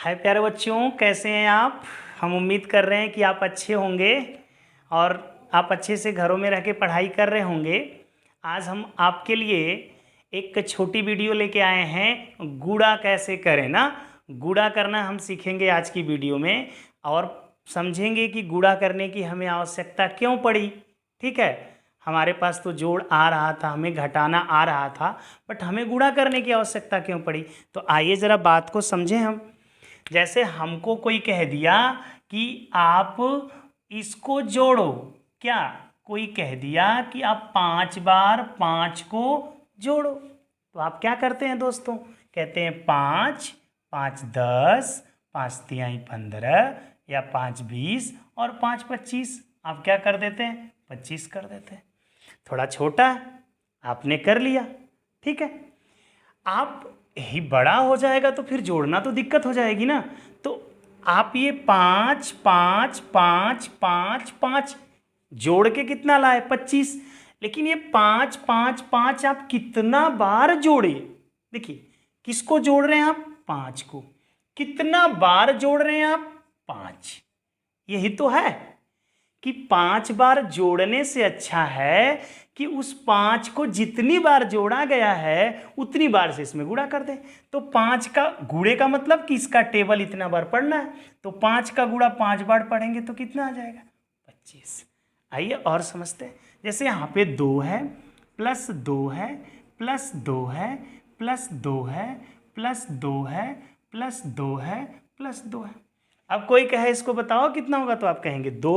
हाय प्यारे बच्चों, कैसे हैं आप। हम उम्मीद कर रहे हैं कि आप अच्छे होंगे और आप अच्छे से घरों में रह के पढ़ाई कर रहे होंगे। आज हम आपके लिए एक छोटी वीडियो लेके आए हैं, गूढ़ा कैसे करें ना। गूढ़ा करना हम सीखेंगे आज की वीडियो में और समझेंगे कि गूढ़ा करने की हमें आवश्यकता क्यों पड़ी। ठीक है, हमारे पास तो जोड़ आ रहा था, हमें घटाना आ रहा था, बट हमें गूढ़ा करने की आवश्यकता क्यों पड़ी। तो आइए ज़रा बात को समझें हम। जैसे हमको कोई कह दिया कि आप इसको जोड़ो, क्या कोई कह दिया कि आप 5 बार 5 को जोड़ो, तो आप क्या करते हैं दोस्तों, कहते हैं 5 5 10, 5 तिहाई 15 या 5 20 और 5 25। आप क्या कर देते हैं, 25 कर देते हैं। थोड़ा छोटा है, आपने कर लिया, ठीक है। आप ही बड़ा हो जाएगा तो फिर जोड़ना तो दिक्कत हो जाएगी ना। तो आप ये 5 5 5 5 5 जोड़ के कितना लाए, 25। लेकिन ये 5 5 5 आप कितना बार जोड़े, देखिए किसको जोड़ रहे हैं आप, 5 को। कितना बार जोड़ रहे हैं आप, 5। यही तो है कि 5 बार जोड़ने से अच्छा है कि उस 5 को जितनी बार जोड़ा गया है उतनी बार से इसमें गुणा कर दें। तो 5 का गुणे का मतलब कि इसका टेबल इतना बार पढ़ना है, तो 5 का गुणा 5 बार पढ़ेंगे तो कितना आ जाएगा, 25। आइए और समझते हैं। जैसे यहाँ पे 2 है, प्लस 2 है, प्लस 2 है, प्लस 2 है, प्लस 2 है, प्लस 2 है, प्लस 2 है। अब कोई कहे इसको बताओ कितना होगा, तो आप कहेंगे 2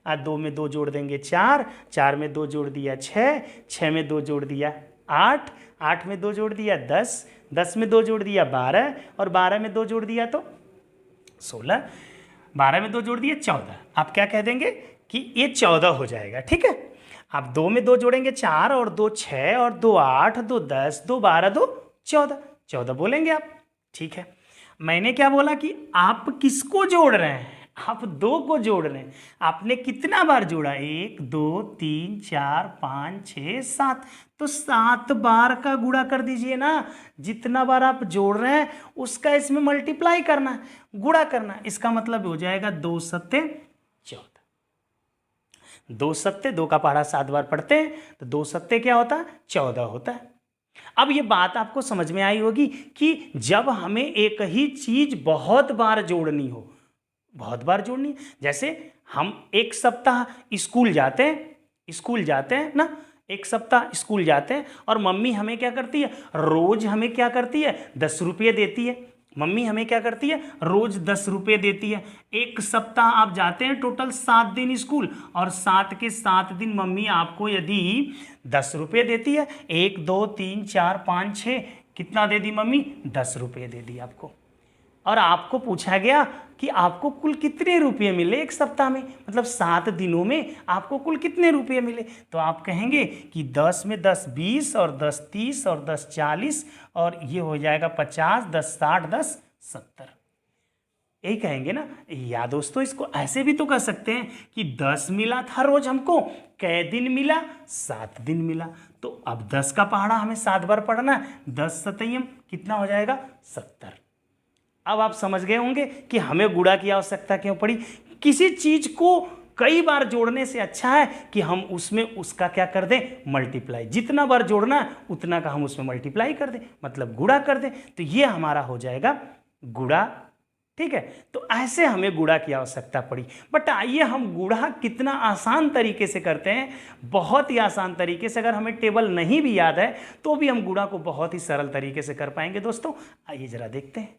और 2 में 2 जोड़ देंगे 4, 4 में 2 जोड़ दिया 6, 6 में 2 जोड़ दिया 8, 8 में 2 जोड़ दिया 10, 10 में 2 जोड़ दिया 12 और 12 में 2 जोड़ दिया तो 16, 12 में 2 जोड़ दिया 14। आप क्या कह देंगे कि ये 14 हो जाएगा, ठीक है। आप 2 में 2 जोड़ेंगे 4 और 2 6 और 2 8, 2 10, 2 12, 2 14, 14 बोलेंगे आप, ठीक है। मैंने क्या बोला कि आप किसको जोड़ रहे हैं, आप 2 को जोड़ रहे हैं। आपने कितना बार जोड़ा, 1 2 3 4 5 6 7, तो 7 बार का गुणा कर दीजिए ना। जितना बार आप जोड़ रहे हैं उसका इसमें मल्टीप्लाई करना है, गुणा करना है। इसका मतलब हो जाएगा 2 सत्ते 14। 2 सत्ते, 2 का पहाड़ा 7 बार पढ़ते हैं तो 2 सत्ते क्या होता है, 14 होता है। अब ये बात आपको समझ में आई होगी कि जब हमें एक ही चीज बहुत बार जोड़नी हो, बहुत बार जोड़नी, जैसे हम एक सप्ताह स्कूल जाते हैं ना, एक सप्ताह स्कूल जाते हैं और मम्मी हमें क्या करती है, रोज हमें क्या करती है, 10 रुपये देती है। मम्मी हमें क्या करती है, रोज 10 रुपये देती है। एक सप्ताह आप जाते हैं, टोटल 7 दिन स्कूल, और 7 के 7 दिन मम्मी आपको यदि 10 रुपये देती है, 1 2 3 4 5 6, कितना दे दी मम्मी, 10 रुपये दे दी आपको। और आपको पूछा गया कि आपको कुल कितने रुपये मिले एक सप्ताह में, मतलब 7 दिनों में आपको कुल कितने रुपये मिले, तो आप कहेंगे कि 10 में 10 20 और 10 30 और 10 40 और ये हो जाएगा 50, 10 60, 10 70, यही कहेंगे ना। या दोस्तों इसको ऐसे भी तो कह सकते हैं कि 10 मिला था रोज हमको, कै दिन मिला, 7 दिन मिला। तो अब 10 का पहाड़ा हमें 7 बार पढ़ना है, 10 सतयम कितना हो जाएगा, 70। अब आप समझ गए होंगे कि हमें गुणा की आवश्यकता क्यों पड़ी। किसी चीज को कई बार जोड़ने से अच्छा है कि हम उसमें उसका क्या कर दें, मल्टीप्लाई। जितना बार जोड़ना है उतना का हम उसमें मल्टीप्लाई कर दें, मतलब गुणा कर दें, तो ये हमारा हो जाएगा गुणा, ठीक है। तो ऐसे हमें गुणा की आवश्यकता पड़ी। बट आइए हम गुणा कितना आसान तरीके से करते हैं, बहुत ही आसान तरीके से। अगर हमें टेबल नहीं भी याद है तो भी हम गुणा को बहुत ही सरल तरीके से कर पाएंगे दोस्तों। आइए जरा देखते हैं।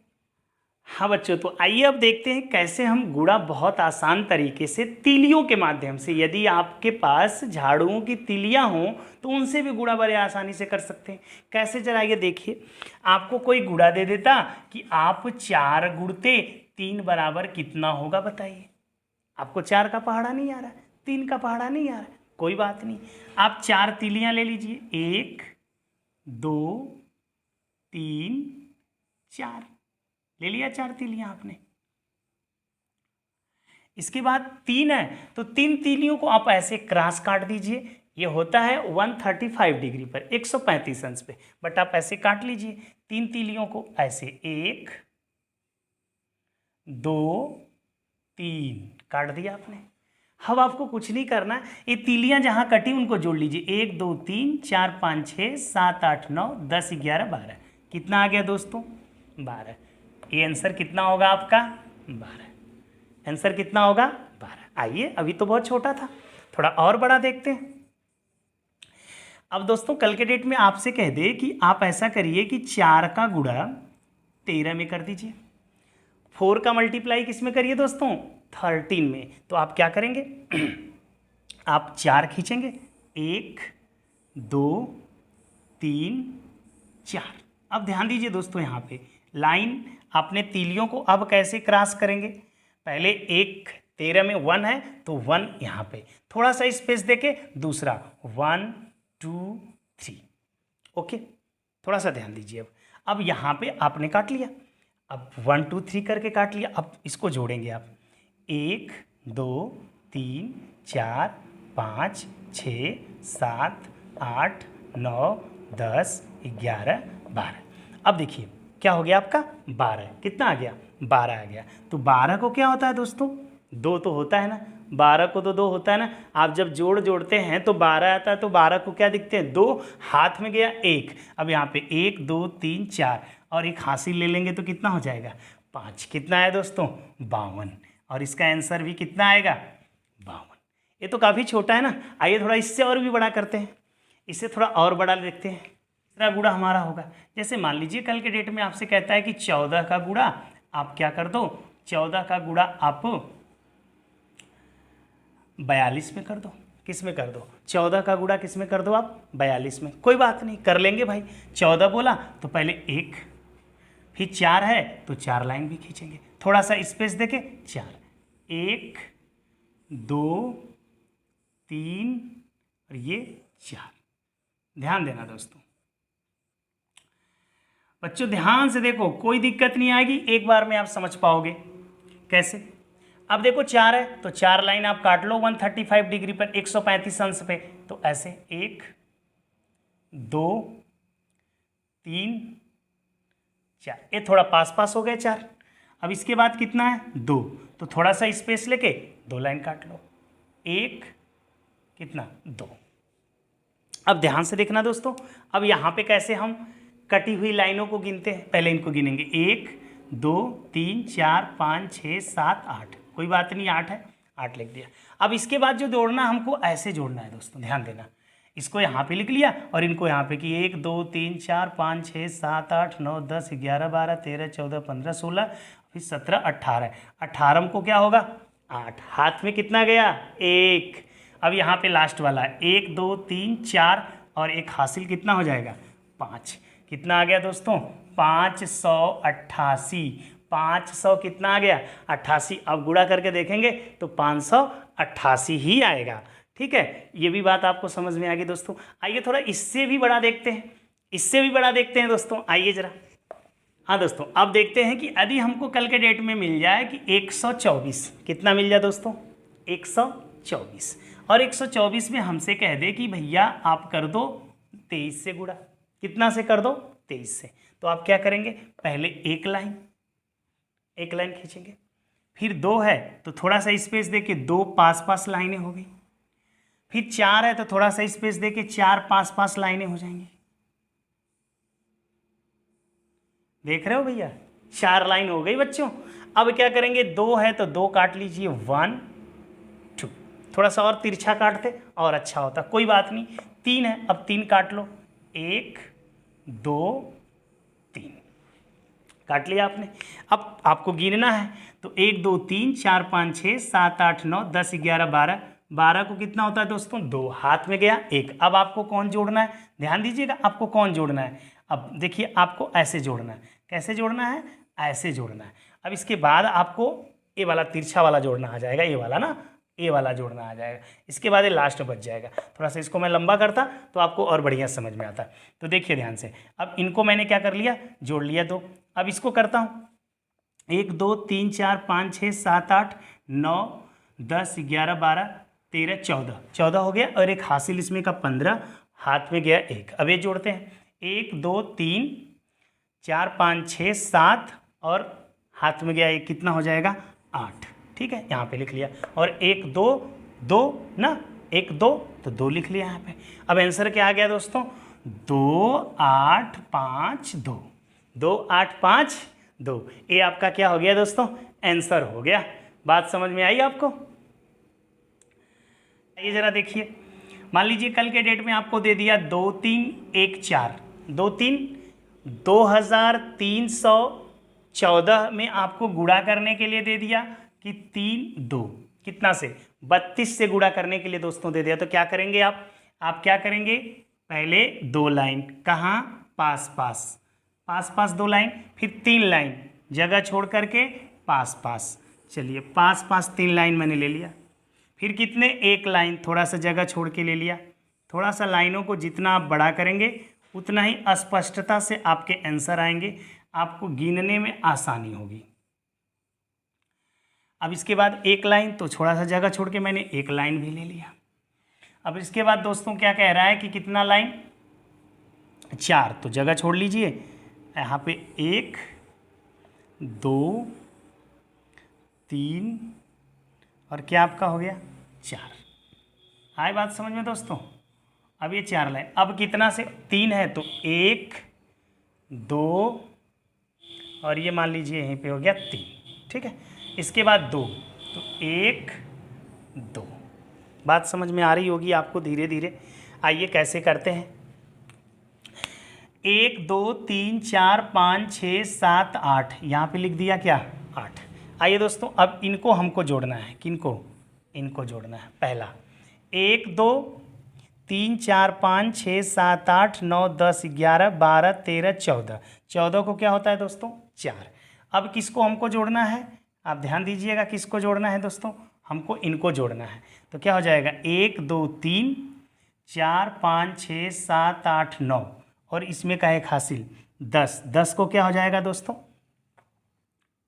हाँ बच्चों, तो आइए अब देखते हैं कैसे हम गुणा बहुत आसान तरीके से तीलियों के माध्यम से, यदि आपके पास झाड़ुओं की तीलियां हों तो उनसे भी गुणा बड़े आसानी से कर सकते हैं। कैसे, जरा ये देखिए। आपको कोई गुणा दे देता कि आप 4 गुणते 3 बराबर कितना होगा, बताइए। आपको 4 का पहाड़ा नहीं आ रहा है, 3 का पहाड़ा नहीं आ रहा है, कोई बात नहीं, आप 4 तीलियां ले लीजिए, 1 2 3 4, ले लिया 4 तीलियां आपने। इसके बाद 3 है तो 3 तीलियों को आप ऐसे क्रॉस काट दीजिए। ये होता है 135 डिग्री पर, 135 अंश पे, बट आप ऐसे काट लीजिए 3 तीलियों को ऐसे, 1 2 3 काट दिया आपने। अब आपको कुछ नहीं करना, ये तीलियां जहां कटी उनको जोड़ लीजिए। 1 2 3 4 5 6 7 8 9 10 11 12। कितना आ गया दोस्तों? 12। ये आंसर कितना होगा आपका? 12। आंसर कितना होगा? 12। आइए, अभी तो बहुत छोटा था, थोड़ा और बड़ा देखते हैं। अब दोस्तों कल के डेट में आपसे कह दे कि आप ऐसा करिए कि 4 का गुणा 13 में कर दीजिए, 4 का मल्टीप्लाई किस में करिए दोस्तों? 13 में। तो आप क्या करेंगे? आप 4 खींचेंगे, 1 2 3 4। अब ध्यान दीजिए दोस्तों, यहाँ पे लाइन आपने तीलियों को अब कैसे क्रॉस करेंगे? पहले एक 13 में 1 है तो 1 यहाँ पे, थोड़ा सा स्पेस देके दूसरा 1 2 3। ओके, थोड़ा सा ध्यान दीजिए। अब यहाँ पे आपने काट लिया, अब 1 2 3 करके काट लिया। अब इसको जोड़ेंगे आप, 1 2 3 4 5 6 7 8 9 10 11 12। अब देखिए क्या हो गया आपका? 12। कितना आ गया? 12 आ गया। तो 12 को क्या होता है दोस्तों? 2 तो होता है ना, 12 को तो 2 होता है ना। आप जब जोड़ते हैं तो 12 आता है, तो 12 को क्या दिखते हैं? 2, हाथ में गया 1। अब यहाँ पे 1 2 3 4 और एक हासिल ले लेंगे तो कितना हो जाएगा? 5। कितना है दोस्तों? 52। और इसका आंसर भी कितना आएगा? 52। ये तो काफ़ी छोटा है ना। आइए थोड़ा इससे और भी बड़ा करते हैं, इससे थोड़ा और बड़ा देखते हैं। तीसरा गुणा हमारा होगा, जैसे मान लीजिए कल के डेट में आपसे कहता है कि 14 का गुणा आप क्या कर दो? 14 का गुणा आप 42 में कर दो। किस में कर दो? 14 का गुणा किस में कर दो आप? 42 में। कोई बात नहीं, कर लेंगे भाई। 14 बोला तो पहले 1, फिर 4 है तो 4 लाइन भी खींचेंगे, थोड़ा सा स्पेस देके 4, 1 2 3 और ये 4। ध्यान देना दोस्तों, बच्चों ध्यान से देखो, कोई दिक्कत नहीं आएगी, एक बार में आप समझ पाओगे। कैसे? अब देखो 4 है तो 4 लाइन आप काट लो 135 डिग्री पर, 135 अंश पे। तो ऐसे 1 2 3 4, ये थोड़ा पास पास हो गया 4। अब इसके बाद कितना है? 2, तो थोड़ा सा स्पेस लेके 2 लाइन काट लो, 1 कितना? 2। अब ध्यान से देखना दोस्तों, अब यहाँ पे कैसे हम कटी हुई लाइनों को गिनते हैं। पहले इनको गिनेंगे, 1 2 3 4 5 6 7 8। कोई बात नहीं, 8 है, 8 लिख दिया। अब इसके बाद जो जोड़ना हमको ऐसे जोड़ना है दोस्तों, ध्यान देना। इसको यहाँ पे लिख लिया और इनको यहाँ पे कि 1 2 3 4 5 6 7 8 9 10 11 12 13 14 15 16 फिर 17 18। 18 को क्या होगा? 8। हाथ में कितना गया? 1। अब यहाँ पे लास्ट वाला है 1 2 3 4 और एक हासिल कितना हो जाएगा? 5। कितना आ गया दोस्तों? 588। 500 कितना आ गया? 88। अब गुणा करके देखेंगे तो 588 ही आएगा। ठीक है, ये भी बात आपको समझ में आ गई दोस्तों। आइए थोड़ा इससे भी बड़ा देखते हैं, इससे भी बड़ा देखते हैं दोस्तों। आइए जरा। हाँ दोस्तों, अब देखते हैं कि यदि हमको कल के डेट में मिल जाए कि 124, कितना मिल जाए दोस्तों? 124। और 124 में हमसे कह दे कि भैया आप कर दो 23 से गुणा। कितना से कर दो? 23 से। तो आप क्या करेंगे? पहले एक लाइन खींचेंगे, फिर 2 है तो थोड़ा सा स्पेस देके 2 पास पास लाइनें हो गई, फिर 4 है तो थोड़ा सा स्पेस देके 4 पास पास लाइनें हो जाएंगी। देख रहे हो भैया, 4 लाइन हो गई बच्चों। अब क्या करेंगे? 2 है तो 2 काट लीजिए, 1 2। थोड़ा सा और तिरछा काटते और अच्छा होता, कोई बात नहीं। 3 है, अब 3 काट लो, 1 2 3 काट लिया आपने। अब आपको गिनना है तो 1 2 3 4 5 6 7 8 9 10 11 12। 12 को कितना होता है दोस्तों? 2। हाथ में गया 1। अब आपको कौन जोड़ना है? ध्यान दीजिएगा, आपको कौन जोड़ना है। अब देखिए, आपको ऐसे जोड़ना है। कैसे जोड़ना है? ऐसे जोड़ना है। अब इसके बाद आपको ये वाला तिरछा वाला जोड़ना आ जाएगा, ये वाला ना, ये वाला जोड़ना आ जाएगा। इसके बाद ये लास्ट में बच जाएगा। थोड़ा सा इसको मैं लंबा करता तो आपको और बढ़िया समझ में आता। तो देखिए ध्यान से, अब इनको मैंने क्या कर लिया? जोड़ लिया 2। अब इसको करता हूँ, 1 2 3 4 5 6 7 8 9 10 11 12 13 14। 14 हो गया और एक हासिल इसमें का 15, हाथ में गया 1। अब ये जोड़ते हैं, 1 2 3 4 5 6 7 और हाथ में गया, एक कितना हो जाएगा 8। ठीक है, यहाँ पे लिख लिया। और 1 2 2 ना, 1 2 तो 2 लिख लिया यहाँ पे। अब आंसर क्या आ गया दोस्तों, 2 8 5 2, 2 8 5 2। ये आपका क्या हो गया दोस्तों, आंसर हो गया। बात समझ में आई आपको? ये जरा देखिए, मान लीजिए कल के डेट में आपको दे दिया 2 3 1 4, 2 3 2314 में आपको गुणा करने के लिए दे दिया कि 3 2 कितना से 32 से गुणा करने के लिए दोस्तों दे दिया। तो क्या करेंगे आप क्या करेंगे, पहले 2 लाइन कहाँ, पास पास 2 लाइन, फिर 3 लाइन जगह छोड़ करके पास पास। चलिए पास पास 3 लाइन मैंने ले लिया। फिर कितने, 1 लाइन थोड़ा सा जगह छोड़ के ले लिया। थोड़ा सा लाइनों को जितना आप बड़ा करेंगे उतना ही स्पष्टता से आपके आंसर आएंगे, आपको गिनने में आसानी होगी। अब इसके बाद 1 लाइन, तो थोड़ा सा जगह छोड़ के मैंने 1 लाइन भी ले लिया। अब इसके बाद दोस्तों क्या कह रहा है कि कितना लाइन, 4, तो जगह छोड़ लीजिए। यहाँ पे 1 2 3 और क्या आपका हो गया 4। आए बात समझ में दोस्तों? अब ये 4 लाइन, अब कितना से 3 है तो 1 2 और ये मान लीजिए यहीं पे हो गया 3। ठीक है, इसके बाद 2, तो 1 2। बात समझ में आ रही होगी आपको धीरे धीरे। आइए कैसे करते हैं, 1 2 3 4 5 6 7 8, यहाँ पे लिख दिया क्या 8। आइए दोस्तों अब इनको हमको जोड़ना है, किनको, इनको जोड़ना है। पहला 1 2 3 4 5 6 7 8 9 10 11 12 13 14, 14 को क्या होता है दोस्तों 4। अब किसको हमको जोड़ना है, आप ध्यान दीजिएगा, किसको जोड़ना है दोस्तों, हमको इनको जोड़ना है। तो क्या हो जाएगा 1 2 3 4 5 6 7 8 9 और इसमें का एक हासिल 10, 10 को क्या हो जाएगा दोस्तों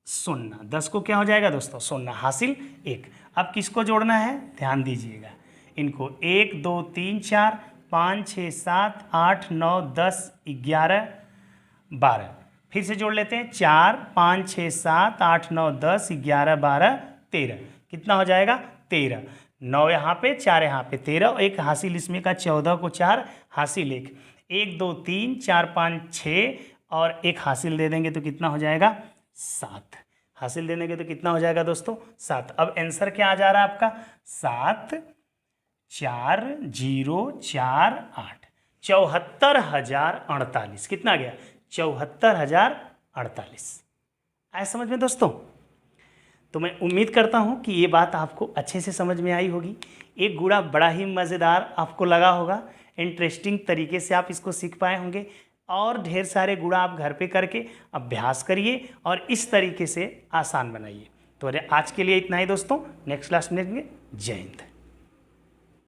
0, 10 को क्या हो जाएगा दोस्तों 0, हासिल 1। अब किसको जोड़ना है, ध्यान दीजिएगा, इनको 1 2 3 4 5 6 7 8 9 10 11 12, फिर से जोड़ लेते हैं 4 5 6 7 8 9 10 11 12 13, कितना हो जाएगा 13, 9 यहाँ पे 4 यहाँ पे 13 और एक हासिल इसमें का 14 को 4 हासिल 1, 1 2 3 4 5 6 और एक हासिल दे देंगे तो कितना हो जाएगा 7, हासिल देने के तो कितना हो जाएगा दोस्तों 7। अब आंसर क्या आ जा रहा है आपका 7 4 0 4 8, 74,048, कितना गया 74,048। आया समझ में दोस्तों? तो मैं उम्मीद करता हूँ कि ये बात आपको अच्छे से समझ में आई होगी। एक गुणा बड़ा ही मज़ेदार आपको लगा होगा, इंटरेस्टिंग तरीके से आप इसको सीख पाए होंगे और ढेर सारे गुणा आप घर पे करके अभ्यास करिए और इस तरीके से आसान बनाइए। तो आज के लिए इतना ही दोस्तों, नेक्स्ट क्लास में मिलेंगे। जय हिंद।